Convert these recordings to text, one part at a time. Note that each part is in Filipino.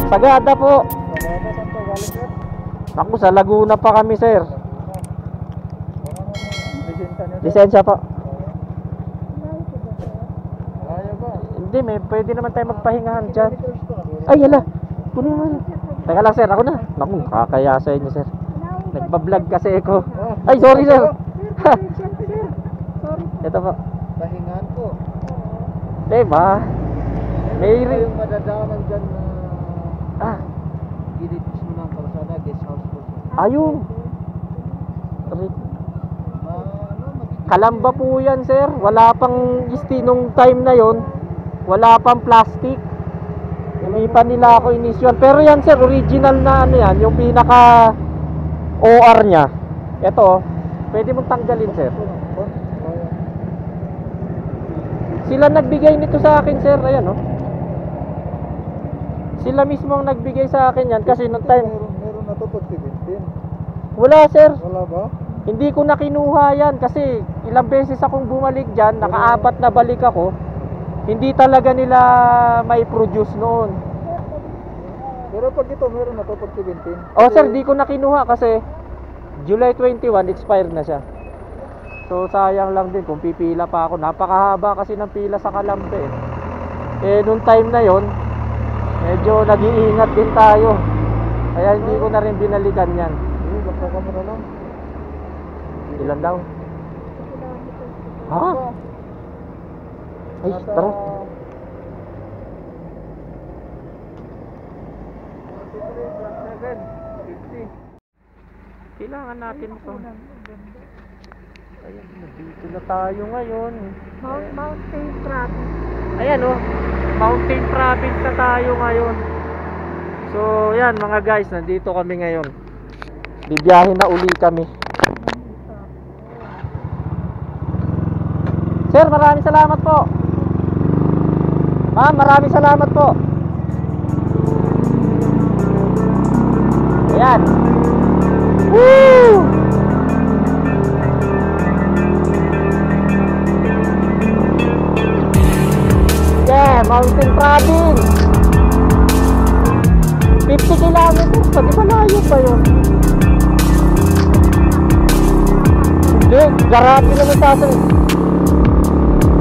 Sagada po. Sagada, saan po galing sir? Ako, sa Laguna pa kami, sir. Lisensya niyo sir? Lisensya po. Kaya ba? Hindi, pwede naman tayo magpahingahan dyan. Ay, yala. Kunin mo. Teka lang, sir. Ako na. Naku, kakaya sa inyo, sir. Nagpa-vlog kasi ako. Ay, sorry, sir. Ito po. Pahingahan po. Diba? May Kayong madadaanan dyan na Ah, gilid mismo ng kalsada, guest house po sir. ayun. Ano, Kalamba po yan, sir. Wala pang nung time na yon. Wala pang plastic. Hindi pa nila ako inisyon. Pero yan, sir, original na ano yan. Yung pinaka OR nya. Ito, pwede mong tanggalin, sir. Sila nagbigay nito sa akin, sir. Ayan, oh. Sila mismo ang nagbigay sa akin yan. Kasi nung time meron na to pag 17. wala, sir. Wala ba? Hindi ko na kinuha yan kasi ilang beses akong bumalik dyan, nakaapat na balik ako. Hindi talaga nila may produce noon. Pero pag ito meron na to pag 17. Oh, sir, di ko na kinuha kasi July 21 expired na siya. So sayang lang din kung pipila pa ako. Napakahaba kasi ng pila sa Kalambe. Nung time na yon, medyo nag-iingat din tayo. Kaya hindi ko na rin binalikan yan. Basta ka mo na lang. Ilan daw? Ha? Ay, tara. Kailangan natin ito. Ayan, dito na tayo ngayon. Mountain Province. Ayan, oh. Mountain Province na tayo ngayon. So, yan mga guys, nandito kami ngayon. Bibiyahin na uli kami. Sir, maraming salamat po. Ma'am, maraming salamat po. Ayan. Woo! Yeah, Mountain Province. 50 kilometers. Sabi ba layo pa yun? Hindi, garami naman sa atin.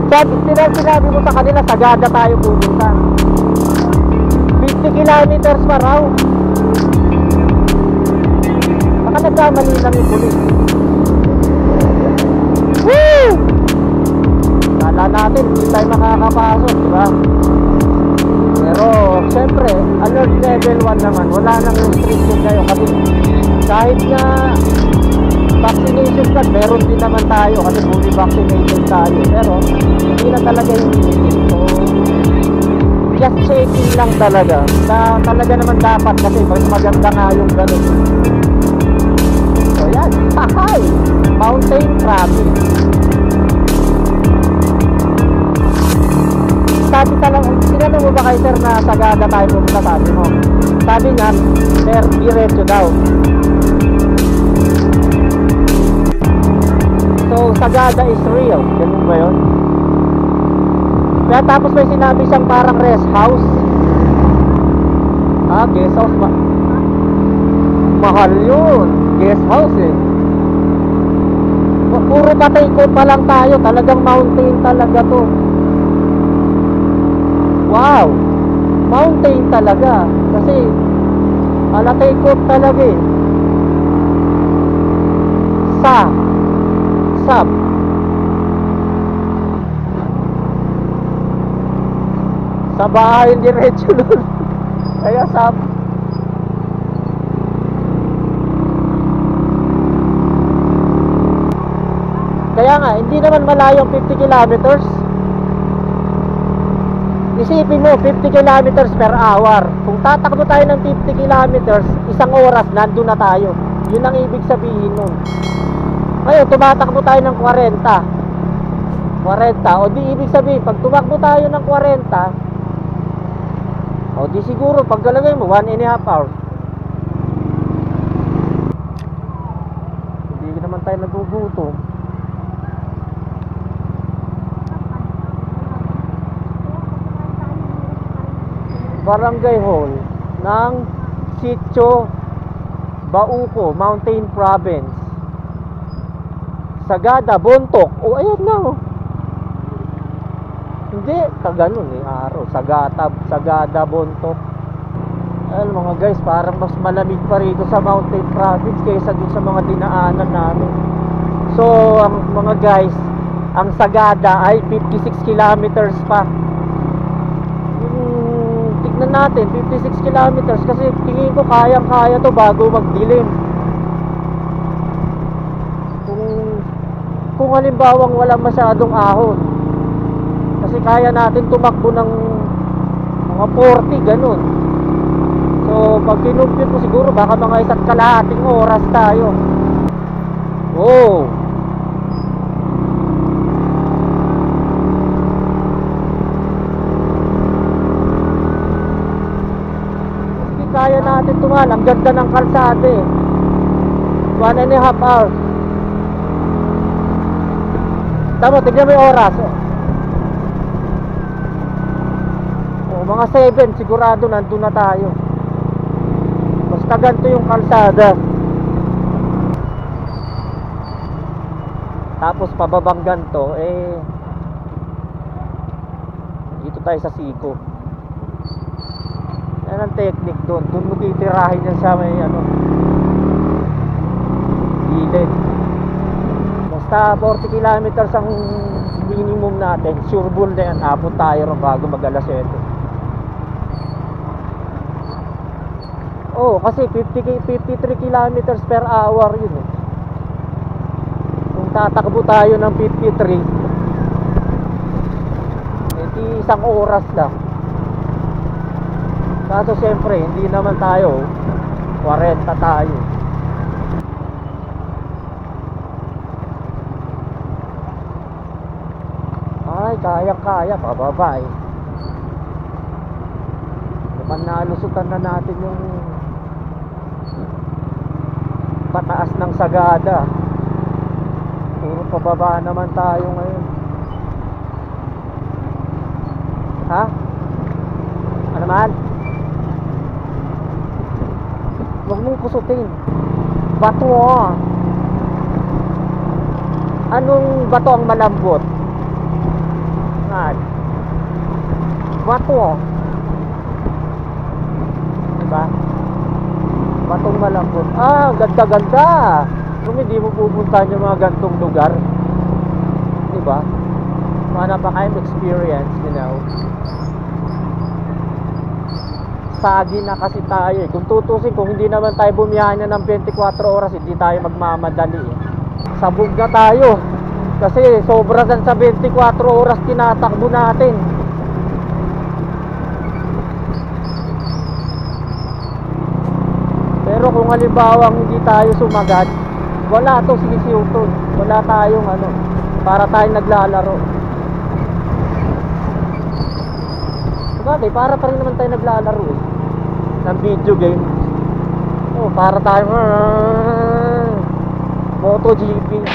Sinabi mo sa kanila, Sagada tayo pupunta. 50 kilometers pa raw. Baka nagkamali lang yung pulis. Woo! Kala natin hindi tayo makakapasok, diba? Pero syempre, alert level 1 naman. Wala nang restriction kayo kasi kahit na vaccination card, meron din naman tayo kasi fully vaccinated tayo. Pero hindi na talaga yung so just checking lang talaga na talaga naman dapat kasi mas maganda nga yung ganun. So yan, hi! Mountain Province. Sabi talagang, sinanong mo ba kay sir na Sagada tayo pumunta, sabi mo? Sabi niya, sir, diretso daw. So, Sagada is real. Ganun ba yun? Kaya tapos may sinabi siyang parang rest house. Ah, guest house ba? Mahal yun. Guest house eh. Puro patay ko pa lang tayo. Talagang mountain talaga to. Wow! Mountain talaga. Kasi alatay ko talaga eh. Sab sa bahay diretso nun. Kaya sab. Kaya nga hindi naman malayong 50 kilometers. Isipin mo 50 kilometers per hour. Kung tatakbo tayo ng 50 kilometers, isang oras nandun na tayo. Yun ang ibig sabihin nun. Ngayon, tumatakbo tayo ng 40. O di ibig sabihin, pag tumakbo tayo ng 40, o di siguro, pag galagay mo, 1.5 hours. Hindi naman tayo nagugutom. Barangay Hall ng Sitio Bauco, Mountain Province. Sagada, Bontoc. O, ayan na, oh. Hindi, ganun eh, araw. Sagada, Bontoc. Ayan mga guys, parang mas malamig pa rito sa Mountain Province kaysa dun sa mga dinaanan namin. So, ang mga guys, ang Sagada ay 56 kilometers pa. Tignan natin, 56 kilometers kasi tingin ko kayang-kaya to bago magdilim. Kung halimbawang wala masyadong ahon, kasi kaya natin tumakbo ng mga 40 ganun. So pag kinumpute mo siguro baka mga 1.5 oras tayo. Oh, hindi kaya natin tumal. Ang ganda ng kalsada eh. 1.5 hours. Tama, tignan mo yung oras. Oh, mga 7 sigurado nandun na tayo. Basta ganito yung kalsada. Tapos pababang ganito eh, dito tayo sa Siko. Yan ang technique doon. Doon mo titirahin yan sa may ano, gilid. Basta 40 kilometers ang minimum natin. Sure bull na yan. Abot tayo ron bago mag alas 7. Oh, kasi 53 kilometers per hour yun eh. Kung tatakbo tayo ng 53, edi isang oras lang. Kaso siyempre hindi naman tayo 40 tayo. Ay, kaya-kaya, pababa eh. Naman nalusutan na natin yung pataas ng Sagada. Puro pababa naman tayo ngayon. Ha? Ano man? Huwag mong kusutin. Bato ah. Anong bato ang malambot? Bato, diba? Batong malambot. Ah, ganda-ganda. Kung hindi mo pupuntahan yung mga gantong lugar, diba? Mana pa kayong experience, you know. Sagi na kasi tayo eh. Kung tutusin, kung hindi naman tayo bumiyahan ng 24 oras, hindi tayo magmamadali eh. Sabog na tayo. Kasi sobra sa 24 oras tinatakbo natin. Pero kung halimbawa hindi tayo sumagat, wala to sisiuton. Wala tayong ano, para tayong naglalaro. Sabagay, para pa rin naman tayo naglalaro eh, ng video game. Oh, para tayong MotoGP.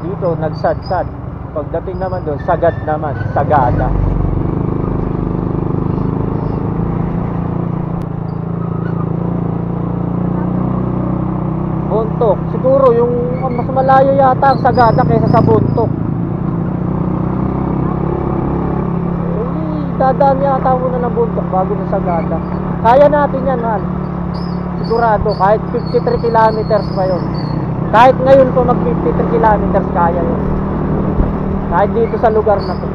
Dito nagsadsad. Pagdating naman doon, sagad naman, Sagada. Bontoc, siguro yung mas malayo yata ang Sagada kaysa sa Bontoc. Dadaan yata muna ng Bontoc bago sa Sagada. Kaya natin yan, man. Sigurado, kahit 53 kilometers pa yun. Kahit ngayon po mag 53 kilometers kaya yun. Kahit dito sa lugar na to.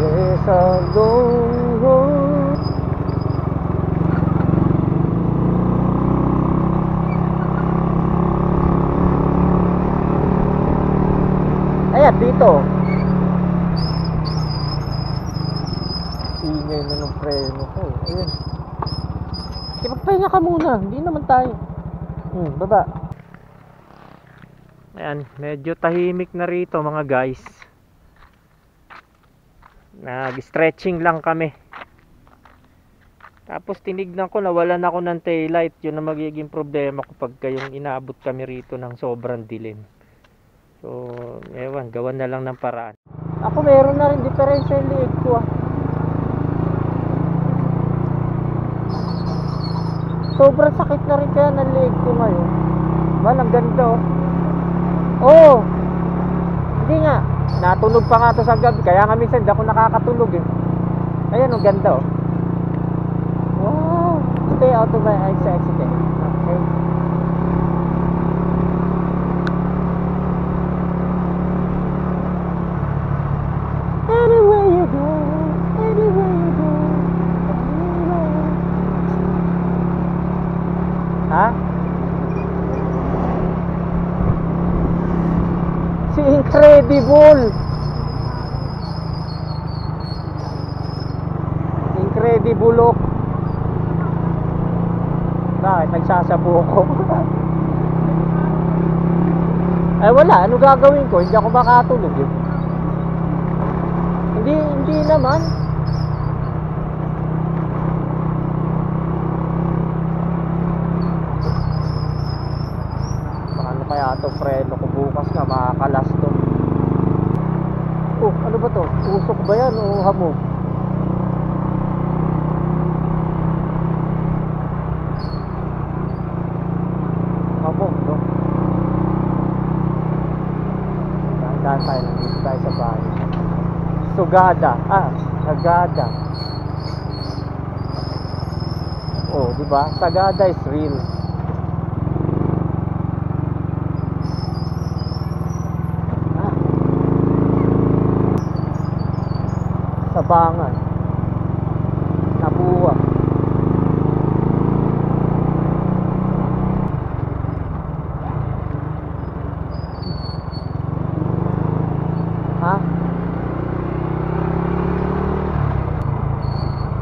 There's a long road. Ayan, dito. Ingay na ng preno ko. Ayan. Sige, magpahinga ka muna. Hindi naman tayo. Baba. Ayan, medyo tahimik na rito mga guys. Nag-stretching lang kami. Tapos tinignan ko, nawalan ako ng taillight. Yun ang magiging problema ko pag kayong inaabot kami rito ng sobrang dilim. So, ewan, gawan na lang ng paraan. Ako meron na rin diferensya yung liig ko Sobrang sakit na rin kaya ng liig ko ngayon. Ang ganda Oo. Hindi nga. Natunog pa nga to sa gabi. Kaya nga minsan hindi ako nakakatulog Ayan, ang ganda Wow. Stay out of my eyes accident. Okay. Anywhere you go, anywhere you go, anywhere. Ha? Si Incredible. Incredible Bakit? Nagsasabu ko. Ay wala, ano gagawin ko? Hindi ako makatulog Hindi naman. Ano kaya ito preno ko bukas na makakalas to. Ano ba to? Usok ba yan o hamog? Hamog to. Dahan tayo, nandito tayo sa bahay. Sagada. Sagada. Di ba? Sagada is real. Sabangan. Nabuwa.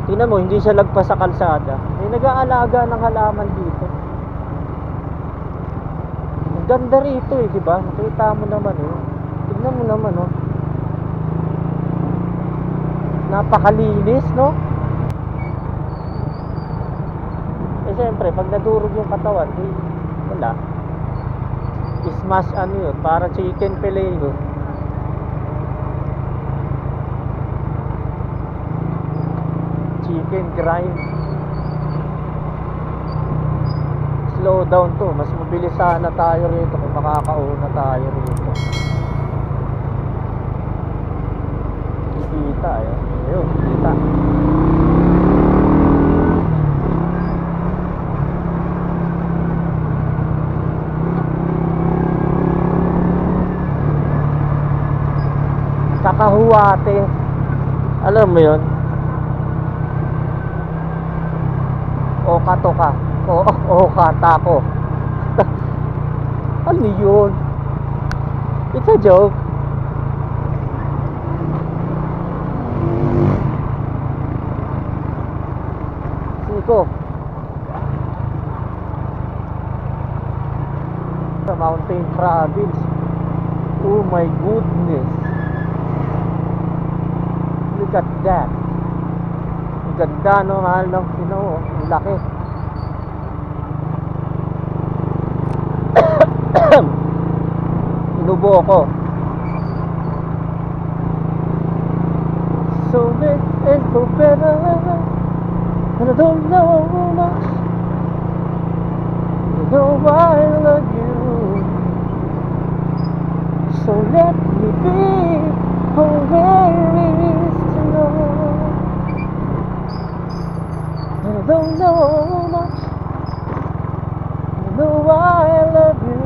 Tingnan mo, hindi siya lagpas sa kalsada. May nag-aalaga ng halaman dito. Ang ganda rito di ba? Nakita mo naman Tingnan mo naman Napakalinis, no? Siyempre, pag nadurog yung katawan, wala. Smash yun, para chicken fillet yun. Chicken grind. Slow down to. Mas mabilis sana tayo rito kung makakauna tayo rito. Kita Ayun, kita. Kakahuwate. Alam mo yun? Oka-toka. Oka-tako. Ano yun? It's a joke. Siko. Sa Mountain Province. Oh my goodness. Look at that. Ang ganda no, mahal ng ang laki. Inubo ko. So big and so better, and I don't know much. You know I love you. So let me be where it is to know. I don't know much, I know I love you.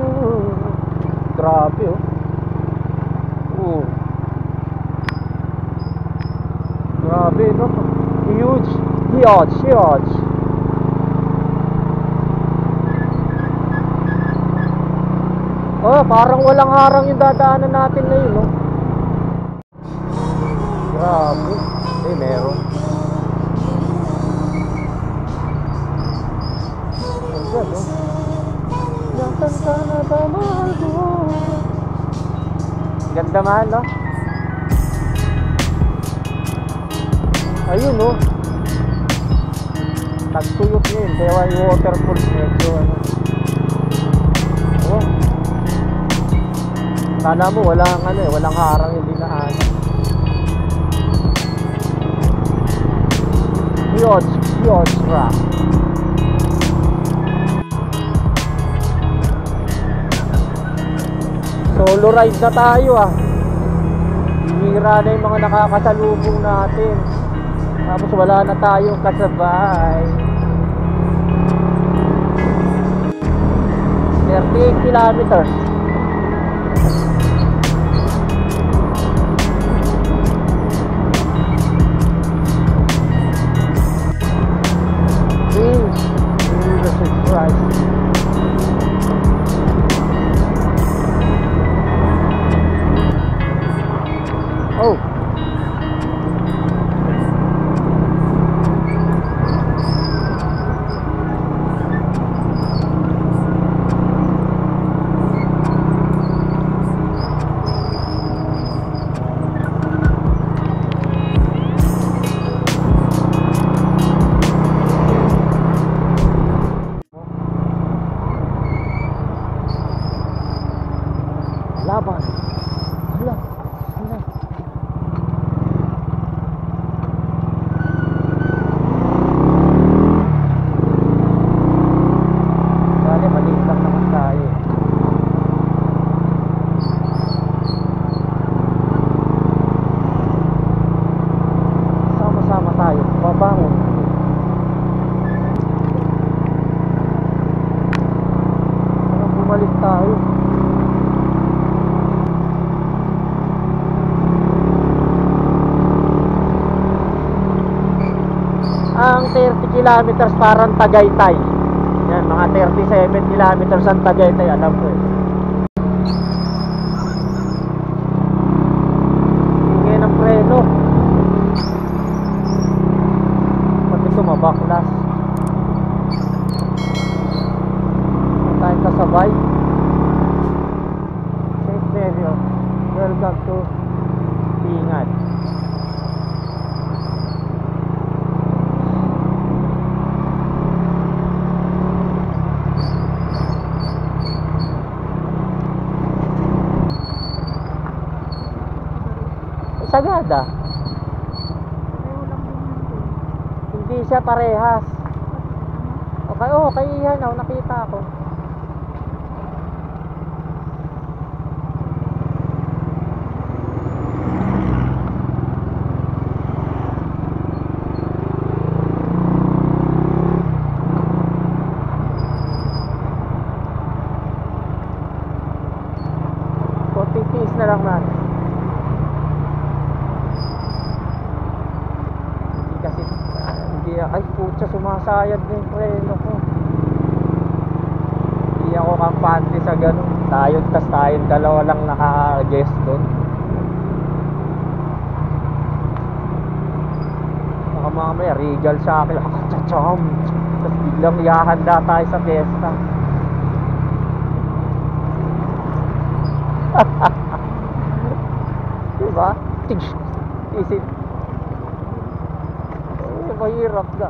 Grabe oh. Grabe no. Huge. Oh, parang walang harang yung dadaanan natin ngayon, no? Grabe. Meron. Ayan, no? Nasaan ka na ba, mahal ko? Ganda man, no? Ayun, no? Tagtuyot niya yun. Kaya yung waterfall medyo, ano. Oh. Kala mo walang walang harang yung dinaan. Huge rock. Solo ride na tayo ah. Bihira na yung mga nakakasalubong natin. Tapos wala na tayong kasabay. 38 kilometers. Oh. Laban. Hala. Bale, maliit lang naman tayo. Sama-sama tayo. Babangon. Parang bumalik tayo. Ang 30 kilometers parang Tagaytay. Yan, mga 37 kilometers ang Tagaytay, alam ko eh. Ingay ng preno. Pag ito mabaklas. Huwag tayong kasabay. Saint Mary, welcome to Ingat. Sagada. Hindi siya parehas. Okay, kay Ihan nakita ko. Konting tiis na lang natin. Ay putya, sumasayad na yung preno ko. Hindi ako kampante sa ganun. Tayong dalawa lang naka-guess doon. Baka mamaya regal sa akin. Akachacham. Tapos biglang ihahanda tayo sa fiesta. Diba? Isip. Mahirap na.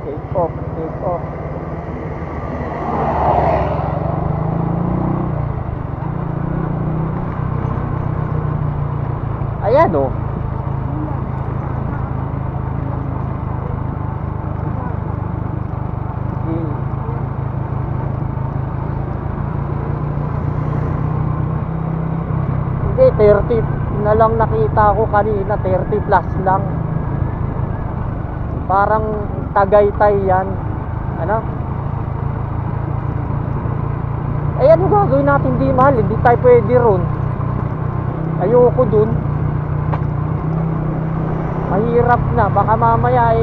Take off. Ayan o. 30 na lang nakita ko kanina, 30 plus lang. Parang Tagaytay yan. Ano? Eh ano gagawin natin, di mahal, hindi tayo pwede ron. Ayoko dun. Mahirap na, baka mamaya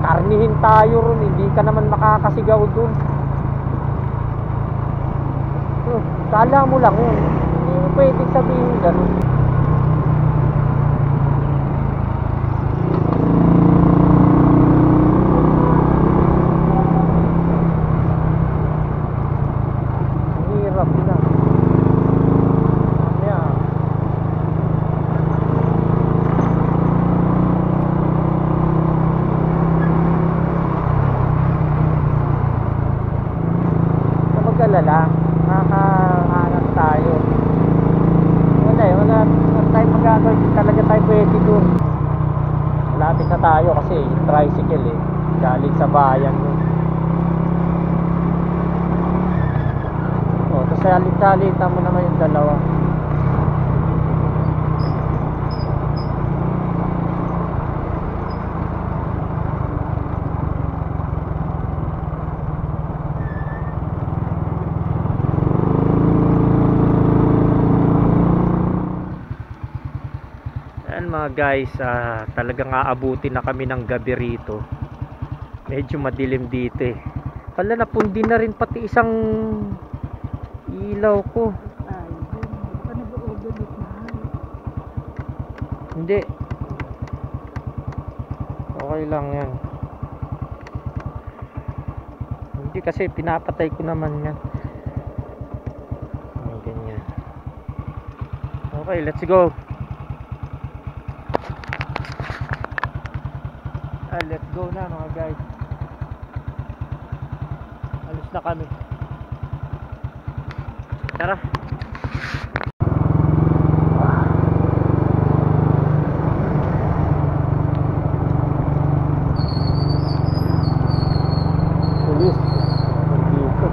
karnihin tayo ron, hindi ka naman makakasigaw dun. Kala mo lang yun, hindi mo pwedeng sabihin ganun. Mahirap na. Mamaya mag-alala, makakahanap tayo. Wala tayong magagawin, hindi talaga tayo pwede dun. Malapit na tayo kasi yung tricycle galing sa bayan yun. Tapos salita mo naman yung dalawa. Mga guys, talagang aabutin na kami ng gabi rito. Medyo madilim dito Pala napundi na rin pati isang ilaw ko. Hindi, okay lang yan. Hindi kasi pinapatay ko naman yan. Ganyan. Okay, let's go. Let's go na mga guys. Alis na kami. Tara. Pulis. Dito.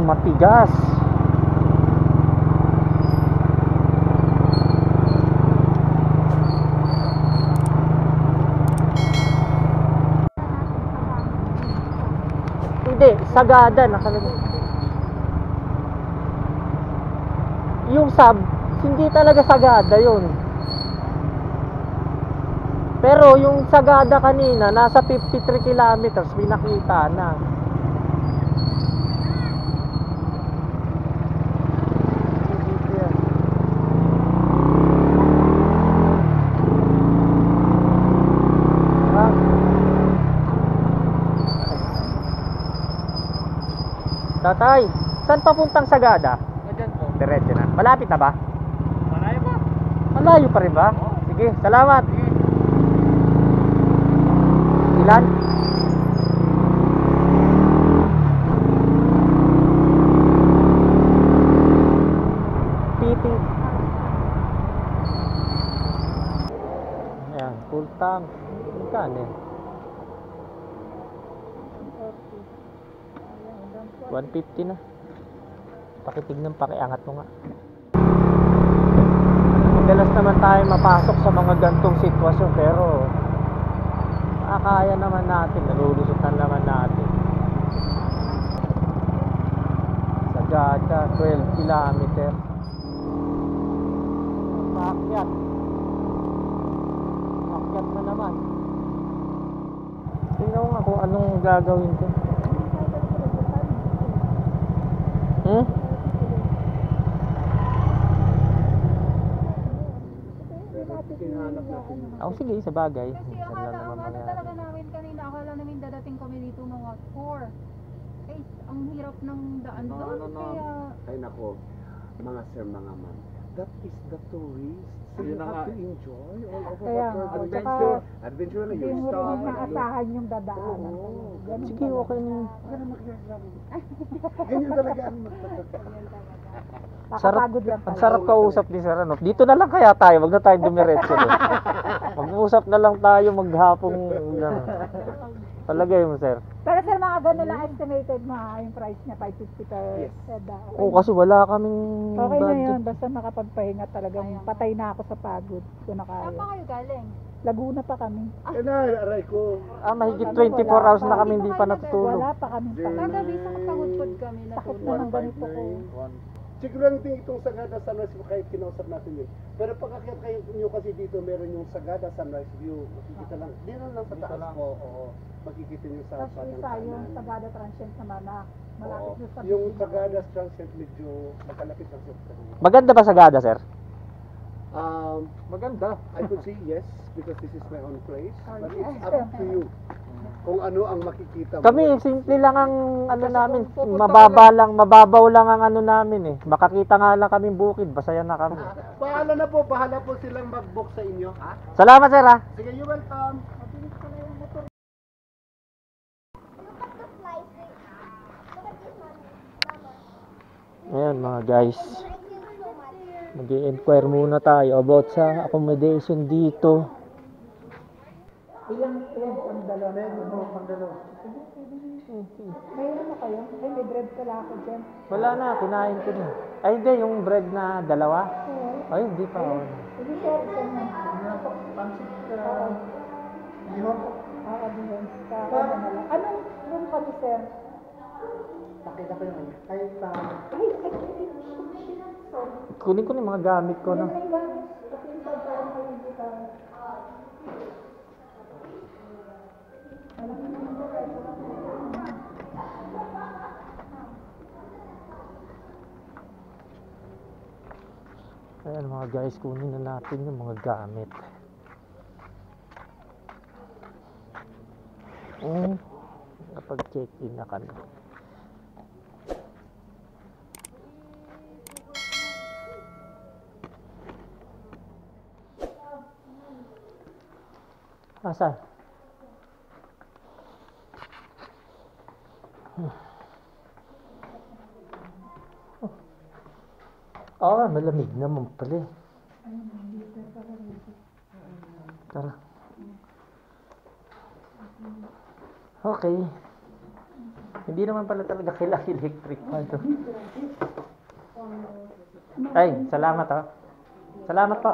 Matigas. Hindi, sagada nakalagay. Yung sub, hindi talaga sagada yun. Pero yung sagada kanina, nasa 53 kilometers, pinakita na. Tatay, saan papuntang Sagada? Diyan po. Diretso na. Malapit na ba? Malayo pa. Malayo pa rin ba? Sige, salamat. Ilan? Piting. Ayan, full tank. Magkano yan? 150 na. Pakitignan, pakiangat mo nga. Madalas naman tayo mapasok sa mga gantong sitwasyon, pero kaya naman natin, nalulusutan naman natin. Sagada, 12 kilometer. Paakyat. Paakyat na naman. Tingnan ko nga kung anong gagawin ko. Sige, sa bagay. Kasi akala talaga namin kanina, akala namin dadating kami dito mga 4. Eh, ang hirap ng daan doon. Kaya... Ay nako, mga sir, mga ma'am, that is the tourist. So you have to enjoy all of our adventure. Adventure na Hindi yun. mo rin maasahan yung dadaanan. Sige, okay na. Ganyan talaga ang Kakapagod lang Ang sarap kausap ni Sir Anof. Dito na lang kaya tayo, wag na tayong dumiretso doon. Mag-uusap na lang tayo maghapong Palagay mo, sir. Pero sir, mga gano'n lang estimated yung price niya, 550 per Yes. head. Okay. Oo, kasi wala kaming Okay na budget. yun, basta makapagpahinga talagang Ayun. patay na ako sa pagod. Kung na Saan pa kaya. kayo galing? Laguna pa kami. Aray ko. Mahigit Wala 24 pa. hours na kami hindi pa natutulog. Wala pa kami pa. Kagabi sa kapagudpod kami Sakit natulog. na ng ganito ko. Siguro lang din itong Sagada Sunrise View kahit kinausap natin yun. Pero pag akyat kayo nyo kasi dito meron yung Sagada Sunrise View. Makikita lang. Di lang sa taas po. Oo. Makikita nyo sa Tapos padang isa yung kanan. Sagada Transient naman na malapit Oo. doon sa Yung Bikini. Sagada Transient medyo makalapit lang sa kanila. Maganda ba Sagada, sir? Maganda. I could say yes because this is my own place. But it's yes. up to you. Kung ano ang makikita mo. Kami, simple lang ang ano namin. Mababaw lang ang ano namin eh. Makakita nga lang kami bukid, masaya na kami. Bahala po silang mag-book sa inyo. Ha? Salamat, sir, ha? Sige, you're welcome. Ayan mga guys. Mag-i-inquire muna tayo about sa accommodation dito. Ilang ang dalawa? May ano kayo? Ay, may bread pala ako dyan. Wala na, kinain ko na. Ay hindi, yung bread na dalawa. Ay, hindi pa. Hindi sir, ito na. Bihon. Anong room kami sir? Pakita ko yung kahit Ay, sorry. Kunin ko na yung mga gamit ko, no? Ay, gamit. Kasi yung pagkaroon ko yung dito. Ayan mga guys, kunin na natin yung mga gamit. Napag-check-in na kami. Asan? Malamig naman pala eh. Tara. Okay. Hindi naman pala talaga kailangan electric pa ito. Ay, salamat ha. Salamat po.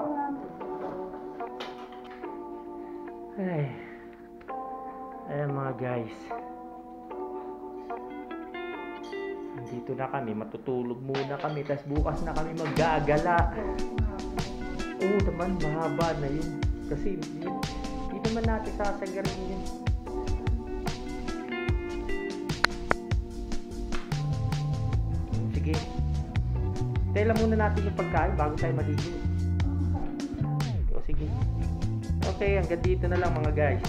Ay. Ayan mga guys. Nandito na kami, matutulog muna kami, tapos bukas na kami maggagala. Oo naman, mahaba na yun. Kasi yun, hindi naman natin sasagarin yun. Sige. Tela muna natin yung pagkain bago tayo maligo. O sige. Okay, hanggang dito na lang mga guys.